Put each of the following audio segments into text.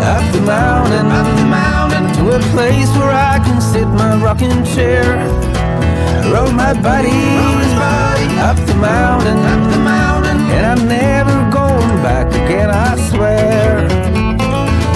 up the mountain, to a place where I can sit my rocking chair. Rode my buddy up the mountain, and I'm never going back again, I swear.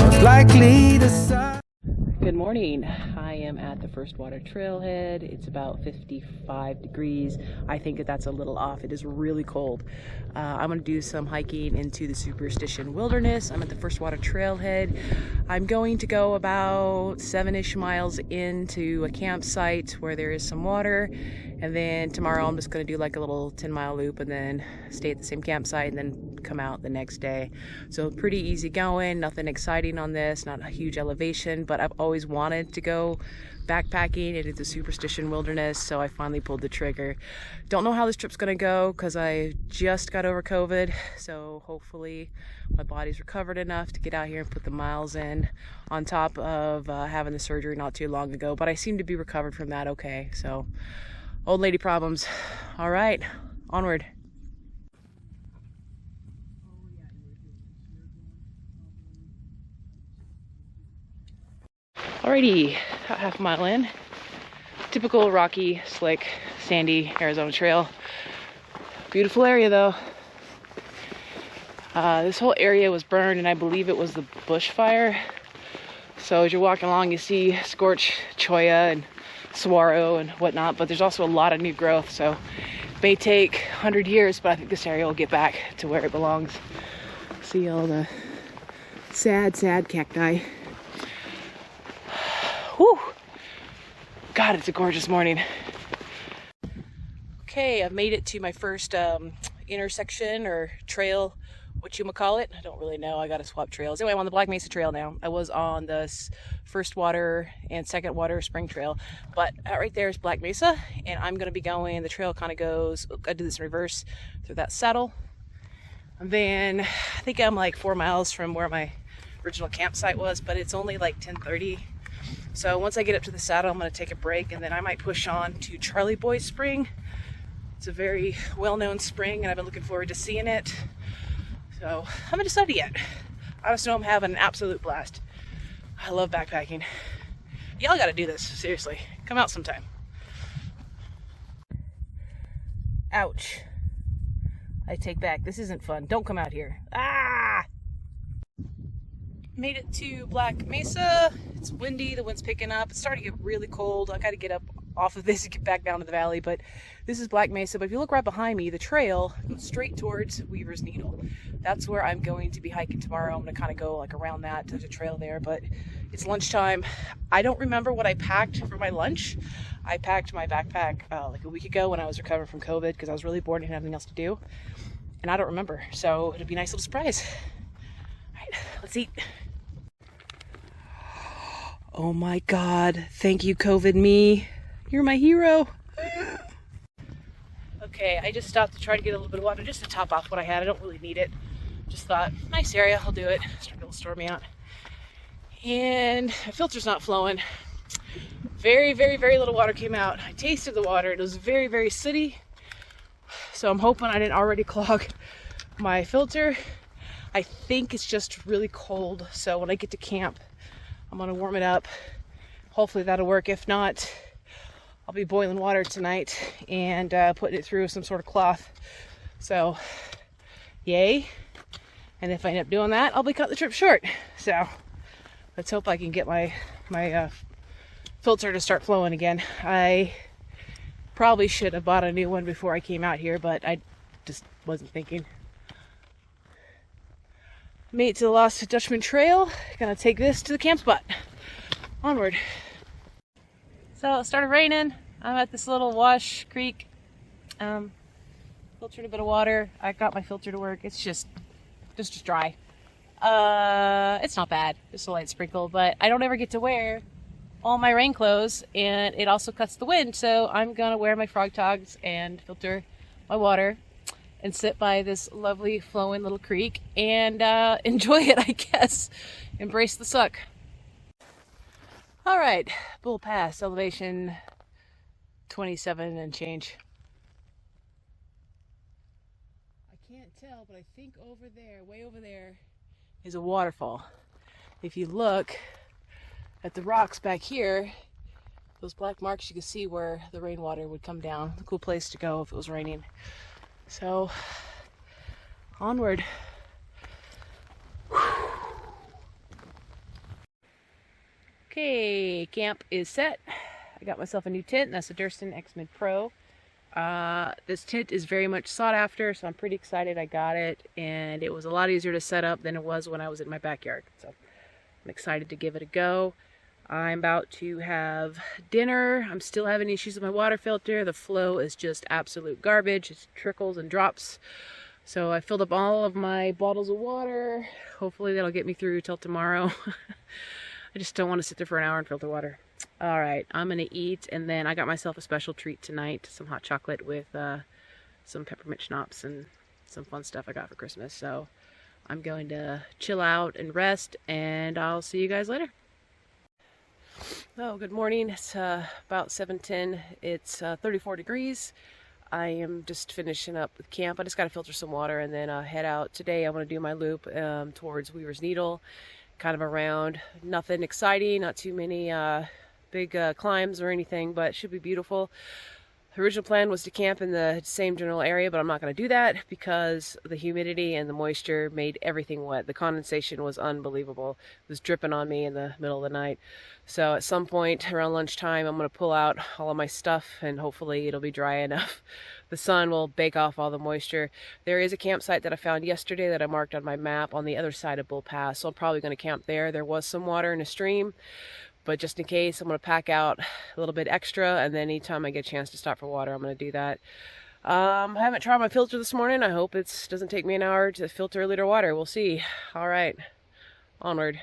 Most likely to sun. Good morning. I am at the First Water Trailhead. It's about 55 degrees. I think that's a little off. It is really cold. I'm going to do some hiking into the Superstition Wilderness. I'm at the First Water Trailhead. I'm going to go about 7-ish miles into a campsite where there is some water. And then tomorrow I'm just going to do like a little 10-mile loop and then stay at the same campsite and then come out the next day. So pretty easy going, nothing exciting on this, not a huge elevation, but I've always wanted to go backpacking into the Superstition Wilderness, so I finally pulled the trigger. Don't know how this trip's gonna go because I just got over COVID, so hopefully my body's recovered enough to get out here and put the miles in, on top of having the surgery not too long ago, but I seem to be recovered from that okay. So old lady problems. All right, onward. Alrighty, about half a mile in. Typical rocky, slick, sandy Arizona trail. Beautiful area though. This whole area was burned and I believe it was the bushfire. So as you're walking along you see scorch cholla and saguaro and whatnot, but there's also a lot of new growth, so it may take 100 years, but I think this area will get back to where it belongs. See all the sad cacti. Whew. God, it's a gorgeous morning. Okay, I've made it to my first intersection or trail, whatchamacallit. I don't really know. I gotta swap trails. Anyway, I'm on the Black Mesa Trail now. I was on the First Water and Second Water Spring Trail, but right there is Black Mesa, and I'm gonna be going. The trail kind of goes. I do this in reverse through that saddle, and then I think I'm like 4 miles from where my original campsite was, but it's only like 10:30. So once I get up to the saddle, I'm going to take a break, and then I might push on to Charlie Boy Spring. It's a very well-known spring, and I've been looking forward to seeing it. So I haven't decided yet. I just know I'm having an absolute blast. I love backpacking. Y'all got to do this, seriously. Come out sometime. Ouch. I take back. This isn't fun. Don't come out here. Ah! Made it to Black Mesa. It's windy, the wind's picking up. It's starting to get really cold. I gotta get up off of this and get back down to the valley, but this is Black Mesa. But if you look right behind me, the trail goes straight towards Weaver's Needle. That's where I'm going to be hiking tomorrow. I'm gonna kind of go like around that to the trail there, but it's lunchtime. I don't remember what I packed for my lunch. I packed my backpack like a week ago when I was recovering from COVID because I was really bored and had nothing else to do. And I don't remember, so it'll be a nice little surprise. All right, let's eat. Oh my God, thank you, COVID me. You're my hero. Okay, I just stopped to try to get a little bit of water just to top off what I had. I don't really need it. Just thought, nice area, I'll do it. It's starting to storm me out. And my filter's not flowing. Very little water came out. I tasted the water. It was very sooty. So I'm hoping I didn't already clog my filter. I think it's just really cold. So when I get to camp, I'm gonna warm it up. Hopefully that'll work. If not, I'll be boiling water tonight and putting it through some sort of cloth. So, yay. And if I end up doing that, I'll be cutting the trip short. So, let's hope I can get my filter to start flowing again. I probably should have bought a new one before I came out here, but I just wasn't thinking. Made it to the Lost Dutchman Trail. Gonna take this to the camp spot. Onward. So it started raining. I'm at this little wash creek. Filtered a bit of water. I got my filter to work. It's just dry. It's not bad. Just a light sprinkle, but I don't ever get to wear all my rain clothes, and it also cuts the wind. So I'm gonna wear my frog togs and filter my water and sit by this lovely flowing little creek and enjoy it, I guess. Embrace the suck. All right, Bull Pass, elevation 27 and change. I can't tell, but I think over there, way over there, is a waterfall. if you look at the rocks back here, those black marks, you can see where the rainwater would come down. A cool place to go if it was raining. So, onward. Okay, camp is set. I got myself a new tent. That's a Durston X-Mid Pro. This tent is very much sought after, so I'm pretty excited I got it. And it was a lot easier to set up than it was when I was in my backyard. So I'm excited to give it a go. I'm about to have dinner. I'm still having issues with my water filter. The flow is just absolute garbage. It trickles and drops. So I filled up all of my bottles of water. Hopefully that'll get me through till tomorrow. I just don't want to sit there for an hour and filter water. All right, I'm gonna eat, and then I got myself a special treat tonight, some hot chocolate with some peppermint schnapps and some fun stuff I got for Christmas. So I'm going to chill out and rest, and I'll see you guys later. Oh, good morning. It's about 7:10. It's 34 degrees. I am just finishing up with camp. I just got to filter some water and then head out. Today I want to do my loop towards Weaver's Needle, kind of around. Nothing exciting, not too many big climbs or anything, but it should be beautiful. The original plan was to camp in the same general area, but I'm not going to do that because the humidity and the moisture made everything wet. The condensation was unbelievable. It was dripping on me in the middle of the night. So at some point around lunchtime, I'm going to pull out all of my stuff and hopefully it'll be dry enough. The sun will bake off all the moisture. There is a campsite that I found yesterday that I marked on my map on the other side of Bull Pass, so I'm probably going to camp there. There was some water in a stream, but just in case, I'm going to pack out a little bit extra, and then anytime I get a chance to stop for water, I'm going to do that. I haven't tried my filter this morning. I hope it doesn't take me an hour to filter a liter of water. We'll see. All right, onward.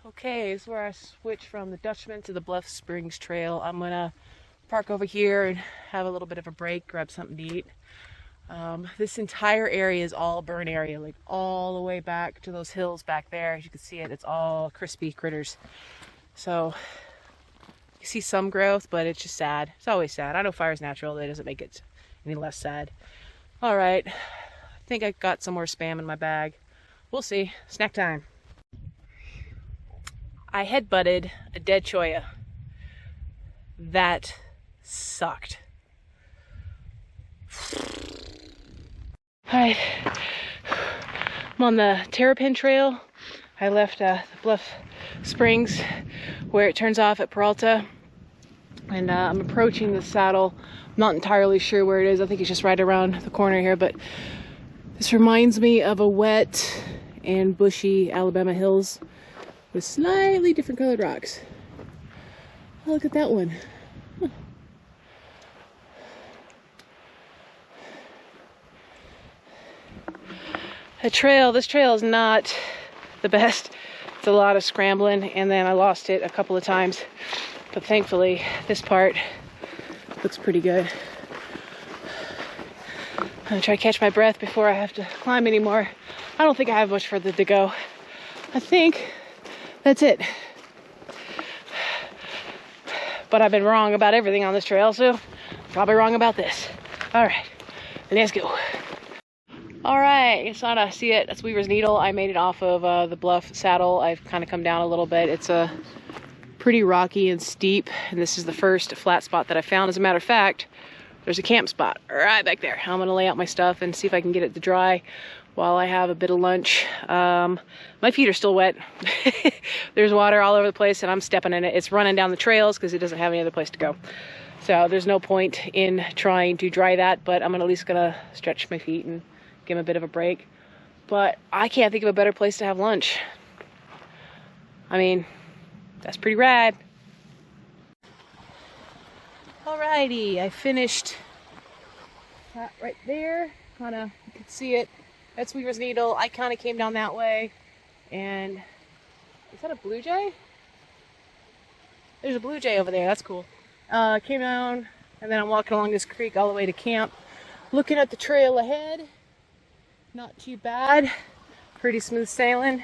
Okay, this is where I switch from the Dutchman to the Bluff Springs Trail. I'm gonna park over here and have a little bit of a break, grab something to eat. This entire area is all burn area, like all the way back to those hills back there. As you can see it's all crispy critters. So you see some growth, but it's just sad. It's always sad. I know fire's natural, that doesn't make it any less sad. All right, I think I got some more Spam in my bag. We'll see. Snack time. I headbutted a dead cholla. That sucked. Alright, I'm on the Terrapin Trail. I left the Bluff Springs where it turns off at Peralta, and I'm approaching the saddle. I'm not entirely sure where it is. I think it's just right around the corner here, but this reminds me of a wet and bushy Alabama hills with slightly different colored rocks. Oh, look at that one. Huh. This trail is not the best. It's a lot of scrambling, and then I lost it a couple of times. But thankfully, this part looks pretty good. I'm gonna try to catch my breath before I have to climb anymore. I don't think I have much further to go. I think that's it. but I've been wrong about everything on this trail, so probably wrong about this. All right, let's go. All right, it's not a see it. That's Weaver's Needle. I made it off of the bluff saddle. I've kind of come down a little bit. It's a pretty rocky and steep, and this is the first flat spot that I found. As a matter of fact, there's a camp spot right back there. I'm gonna lay out my stuff and see if I can get it to dry while I have a bit of lunch. My feet are still wet. There's water all over the place and I'm stepping in it. It's running down the trails because it doesn't have any other place to go. So there's no point in trying to dry that, but I'm at least gonna stretch my feet and give them a bit of a break. But I can't think of a better place to have lunch. I mean, that's pretty rad. Alrighty, I finished that right there. Kinda, you can see it. That's Weaver's Needle. I kind of came down that way, and is that a blue jay? There's a blue jay over there. That's cool. Came down, and then I'm walking along this creek all the way to camp, looking at the trail ahead. Not too bad. Pretty smooth sailing.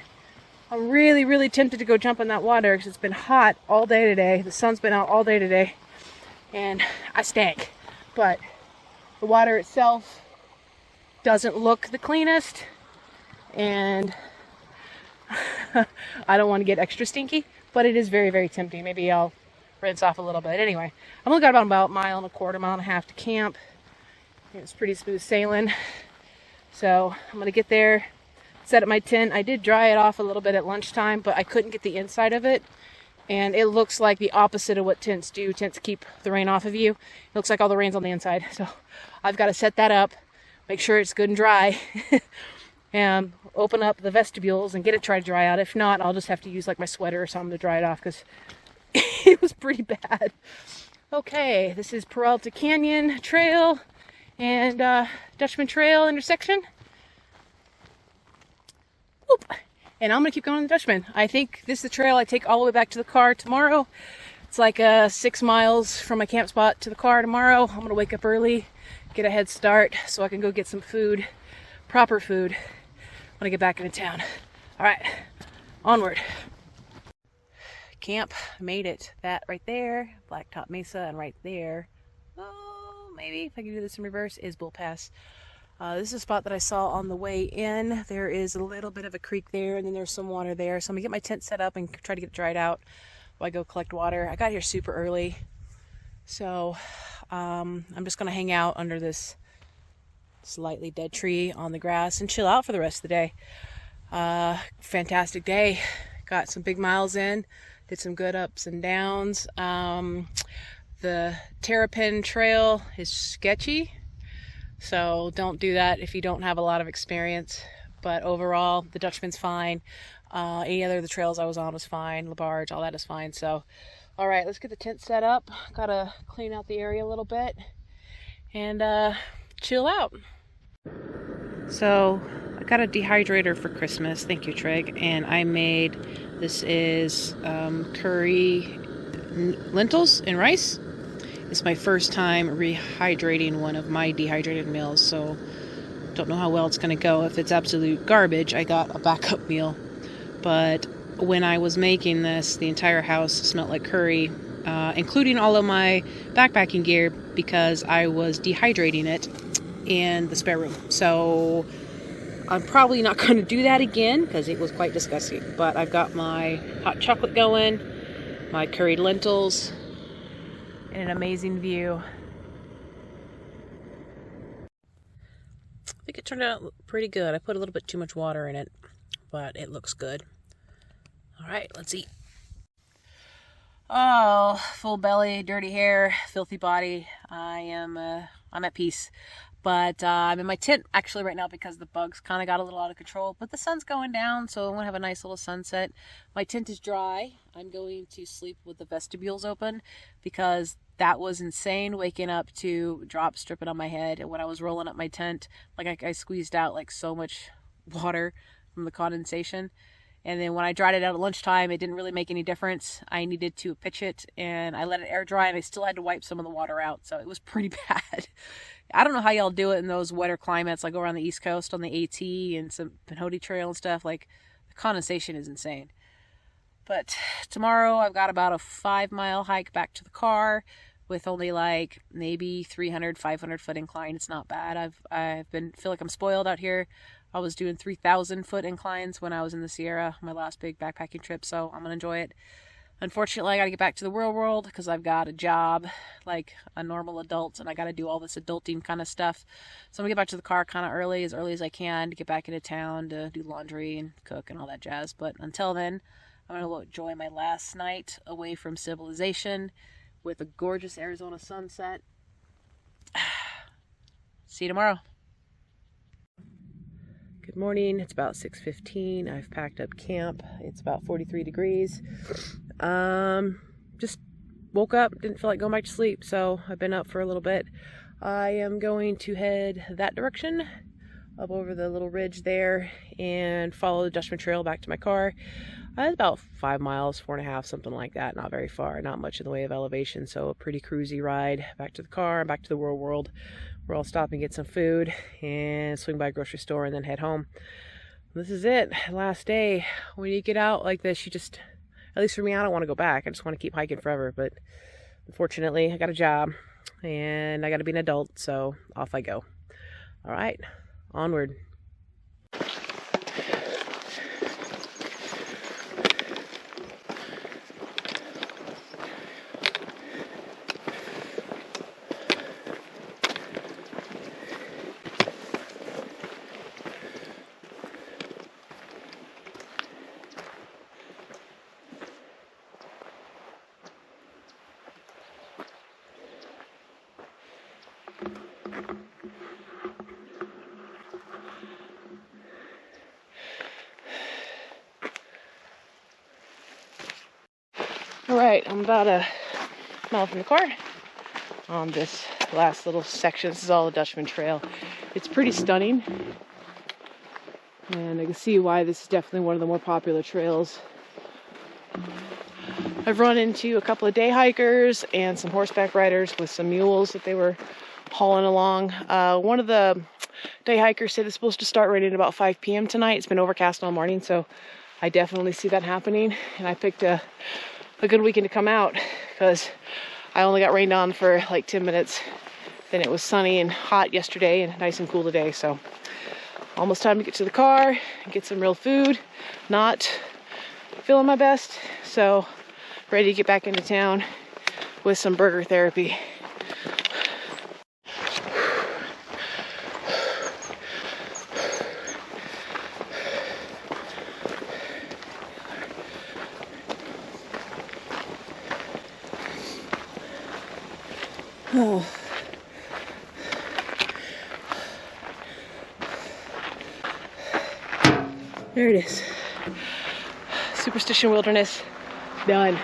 I'm really, really tempted to go jump in that water because it's been hot all day today. The sun's been out all day today, and I stank. But the water itself doesn't look the cleanest, and I don't want to get extra stinky, but it is very, very tempting. Maybe I'll rinse off a little bit. Anyway, I'm looking at about a mile and a quarter, mile and a half to camp. It's pretty smooth sailing. So I'm going to get there, set up my tent. I did dry it off a little bit at lunchtime, but I couldn't get the inside of it. And it looks like the opposite of what tents do. Tents keep the rain off of you. It looks like all the rain's on the inside. So I've got to set that up, make sure it's good and dry, and open up the vestibules and get it try to dry out. If not, I'll just have to use like my sweater or something to dry it off because it was pretty bad. Okay, this is Peralta Canyon Trail and Dutchman Trail intersection. Whoop. And I'm gonna keep going on the Dutchman. I think this is the trail I take all the way back to the car tomorrow. It's like 6 miles from my camp spot to the car tomorrow. I'm gonna wake up early, get a head start so I can go get some food, proper food, when I get back into town. All right, onward. Camp, made it. That right there, Blacktop Mesa, and right there, oh, maybe if I can do this in reverse, is Bull Pass. This is a spot that I saw on the way in. There is a little bit of a creek there, and then there's some water there. So I'm gonna get my tent set up and try to get it dried out while I go collect water. I got here super early, so I'm just gonna hang out under this slightly dead tree on the grass and chill out for the rest of the day. Fantastic day. Got some big miles in, did some good ups and downs. The Terrapin Trail is sketchy, so don't do that if you don't have a lot of experience. But overall, the Dutchman's fine. Any other of the trails I was on was fine. LaBarge, all that is fine. So, all right, let's get the tent set up. Gotta clean out the area a little bit and chill out. So, I got a dehydrator for Christmas. Thank you, Treg. And I made, this is curry lentils and rice. It's my first time rehydrating one of my dehydrated meals, so don't know how well it's going to go. If it's absolute garbage, I got a backup meal. But when I was making this, the entire house smelled like curry, including all of my backpacking gear, because I was dehydrating it in the spare room. So I'm probably not going to do that again because it was quite disgusting. But I've got my hot chocolate going, my curried lentils, and an amazing view. I think it turned out pretty good. I put a little bit too much water in it, but it looks good. All right, let's eat. Oh, full belly, dirty hair, filthy body. I'm at peace. But I'm in my tent actually right now because the bugs kind of got a little out of control. But the sun's going down, so I'm going to have a nice little sunset. My tent is dry. I'm going to sleep with the vestibules open because that was insane, waking up to drops dripping on my head. And when I was rolling up my tent, like I squeezed out like so much water from the condensation. And then when I dried it out at lunchtime, it didn't really make any difference. I needed to pitch it, and I let it air dry, and I still had to wipe some of the water out. So it was pretty bad. I don't know how y'all do it in those wetter climates, like around the East Coast on the AT and some Pinhoti Trail and stuff. Like, the condensation is insane. But tomorrow I've got about a 5-mile hike back to the car with only like maybe 300, 500 foot incline. It's not bad. feel like I'm spoiled out here. I was doing 3,000 foot inclines when I was in the Sierra, my last big backpacking trip, so I'm gonna enjoy it. Unfortunately, I gotta get back to the real world because I've got a job like a normal adult and I gotta do all this adulting kind of stuff. So I'm gonna get back to the car kind of early as I can to get back into town to do laundry and cook and all that jazz. But until then, I'm gonna enjoy my last night away from civilization with a gorgeous Arizona sunset. See you tomorrow. Good morning. It's about 6:15. I've packed up camp. It's about 43 degrees. Just woke up, didn't feel like going back to sleep, so I've been up for a little bit. I am going to head that direction, up over the little ridge there, and follow the Dutchman Trail back to my car. It's about 5 miles, 4.5, something like that. Not very far, not much in the way of elevation, so a pretty cruisy ride back to the car and back to the real world, where I'll stop and get some food and swing by a grocery store and then head home. This is it, last day. When you get out like this, you just, at least for me, I don't want to go back. I just want to keep hiking forever, but unfortunately, I got a job and I got to be an adult, so off I go. All right, onward. Alright, I'm about a mile from the car on this last little section. This is all the Dutchman Trail. It's pretty stunning, and I can see why this is definitely one of the more popular trails. I've run into a couple of day hikers and some horseback riders with some mules that they were hauling along. One of the day hikers said it's supposed to start raining about 5 p.m. tonight. It's been overcast all morning, so I definitely see that happening, and I picked a good weekend to come out because I only got rained on for like 10 minutes. Then it was sunny and hot yesterday and nice and cool today. So almost time to get to the car and get some real food. Not feeling my best, so ready to get back into town with some burger therapy. Oh. There it is. Superstition Wilderness, done.